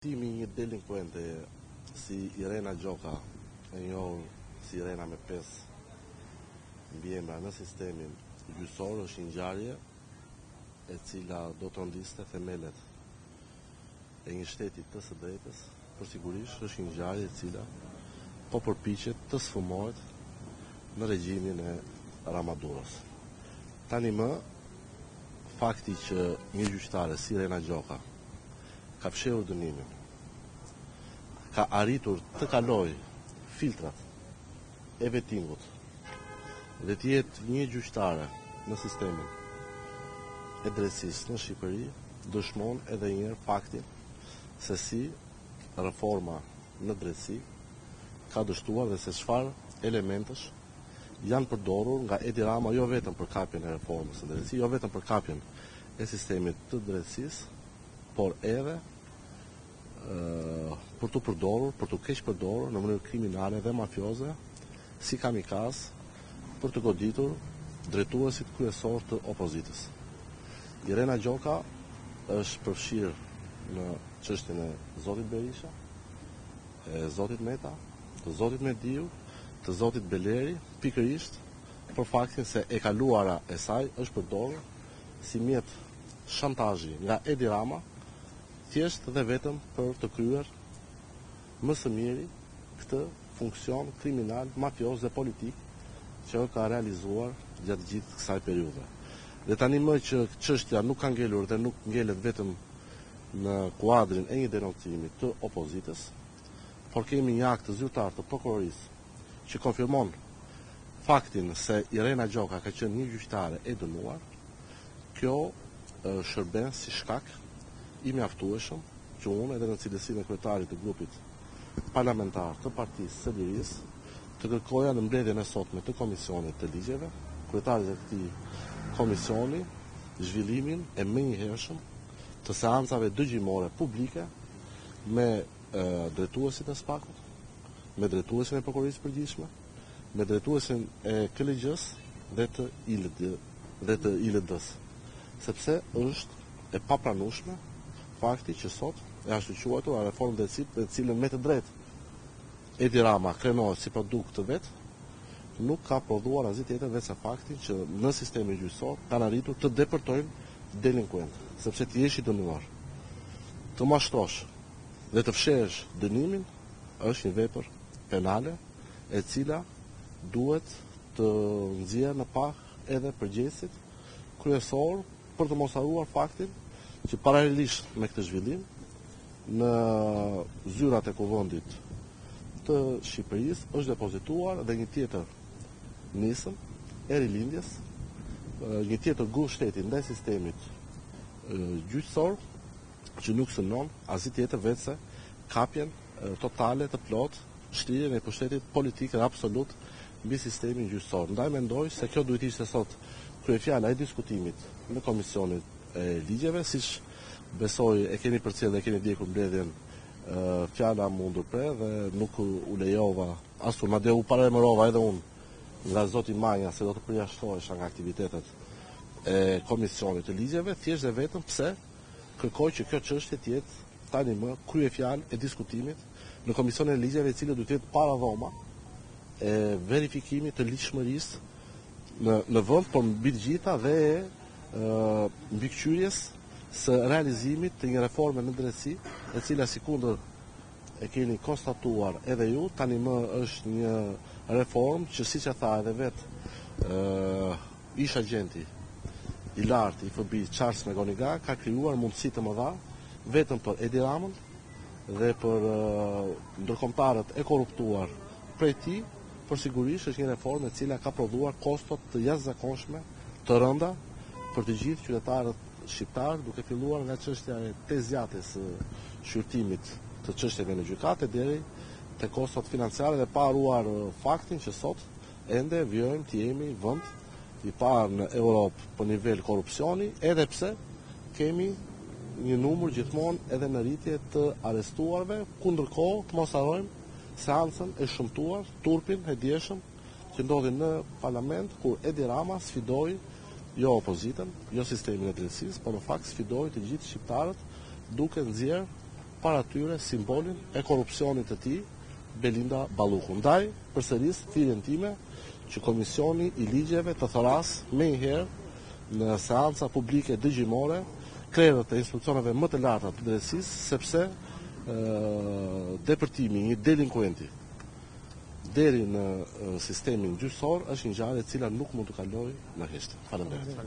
Timi një delinkuente si Irena Gjoka, e njohur si Irena me 5 mbiemra në sistemin gjyqësor, është një ngjarje e cila do të rëndiste themelet e një shteti të së drejtës, por sigurisht është një ngjarje e cila po përpiqet të sfumohet në regjimin e Ramaduros. Tani më, fakti që një gjyqtare si Irena Gjoka ka fshehur dënimin, ka arritur të kaloj filtrat e vettingut dhe të jetë një gjyqtare në sistemin e drejtësisë në Shqipëri, dëshmon edhe një herë faktin se si reforma në drejtësi ka dështuar dhe se çfarë elementesh janë përdorur nga Edi Rama jo vetëm për kapjen e reformës së drejtësisë, jo vetëm për kapjen e sistemit të drejtësisë, por edhe për të përdorur, për të keq përdorur në mënyrë kriminale dhe mafioze si kamikaz për të goditur drejtuesit kryesor të opozitës. Irena Gjoka është përfshirë në çështjen e zotit Berisha, e zotit Meta, të zotit Mediu, të zotit Beleri, pikërisht për faktin se e kaluara e saj është përdorur si mjet shantazhi nga Edi Rama, thjesht dhe vetëm për të kryer më së miri këtë funksion kriminal, mafios dhe politik që ka realizuar gjatë gjithë kësaj periudhe. Dhe tani më që çështja nuk ka ngelur dhe nuk ngelet vetëm në kuadrin e një denoncimi të opozitës, por kemi një akt zyrtar të prokurorisë që konfirmon faktin se Irena Gjoka ka qenë një gjyqtare e dënuar, kjo shërben si shkak i mjaftueshëm që unë edhe në cilësinë e kryetarit të grupit parlamentar të Partisë së Lirisë të kërkoja në mbledhjen e sotme të Komisionit të Ligjeve, kryetarit të këtij komisioni, zhvillimin e menjëhershëm të seancave dëgjimore publike me drejtuesit e SPAK-ut, me drejtuesin e prokurorisë përgjithshme, me drejtuesin e KLG-s dhe të ILD-s, sepse është e papranueshme fakti që sot e ashtu quajtur a reformë drejtësi për cilën me të drejtë Edi Rama krenohet si produkt të vet, nuk ka prodhuar asgjë tjetër veç se faktin që në sistemin gjyqësor kanë arritur të depërtojnë delinkuent, sepse ti je i dënuar. Të mashtrosh dhe të fshehësh dënimin është një vepër penale e cila duhet të nxjerrë në pah edhe përgjegjësit kryesor për të mos harruar faktin që paralelisht me këtë zhvillim në zyrat e kuvendit të Shqipërisë është depozituar dhe një tjetër nisëm e rilindjes, një tjetër gur shteti ndaj sistemit gjyqësor që nuk synon asgjë tjetër veç se kapjen totale të plot, shtirjen e pushtetit politik dhe absolut mbi sistemin gjyqësor. Ndaj mendoj se kjo duhet ishte sot kryefjala e diskutimit në Komisionin e Ligjeve, siç besoj e keni përcjellë dhe e keni ndjekur mbledhjen, fjala mundur pre dhe nuk u lejova ashtu, madje u paremërova edhe unë nga zoti Manja se do të përjashtohesha nga aktivitetet e Komisionit të Ligjeve, thjesht dhe vetëm pse kërkoj që kjo çështje të jetë tani më kryefjalë e diskutimit në Komisionin e Ligjeve, i cili duhet të jetë paradhoma e verifikimit të ligjshmërisë në vend, por mbi të gjitha dhe mbikëqyrjes së realizimit të një reforme në drejtësi, e cila sikundër e keni konstatuar edhe ju, tani më është një reformë që siç e tha edhe vetë ish agenti i lartë i FBI Charles Megoniga ka krijuar mundësi të mëdha vetëm për Edi Ramën dhe për ndërkombëtarët e korruptuar prej tij, por sigurisht është një reformë e cila ka prodhuar kostot të jashtëzakonshme, të rënda për të gjithë qytetarët shqiptar, duke filluar nga çështja e tezjatës së shqyrtimit të çështjeve në gjykate deri te kostot financiare, dhe pa haruar faktin që sot ende vjojmë të jemi vend i parë në Europë për nivel korrupsioni, edhe pse kemi një numër gjithmonë edhe në rritje të arrestuarve, ku ndërkohë të mos harrojmë seancën e shëmtuar, turpin e dieshëm që ndodhi në parlament, kur Edi Rama sfidoi jo opozitën, jo sistemin e drejtësisë, por në fakt sfidoi të gjithë shqiptarët duke nxjerrë para tyre simbolin e korrupsionit të tij, Belinda Balluku. Ndaj, përsëris thirrjen time që Komisioni i Ligjeve të therras menjëherë në seanca publike dëgjimore krerët e institucioneve më të larta të drejtësisë, sepse depërtimi i një delinkuenti deri në sistemin gjyqësor është një ngjarje e cila nuk mund të kalojë në heshtje. Faleminderit.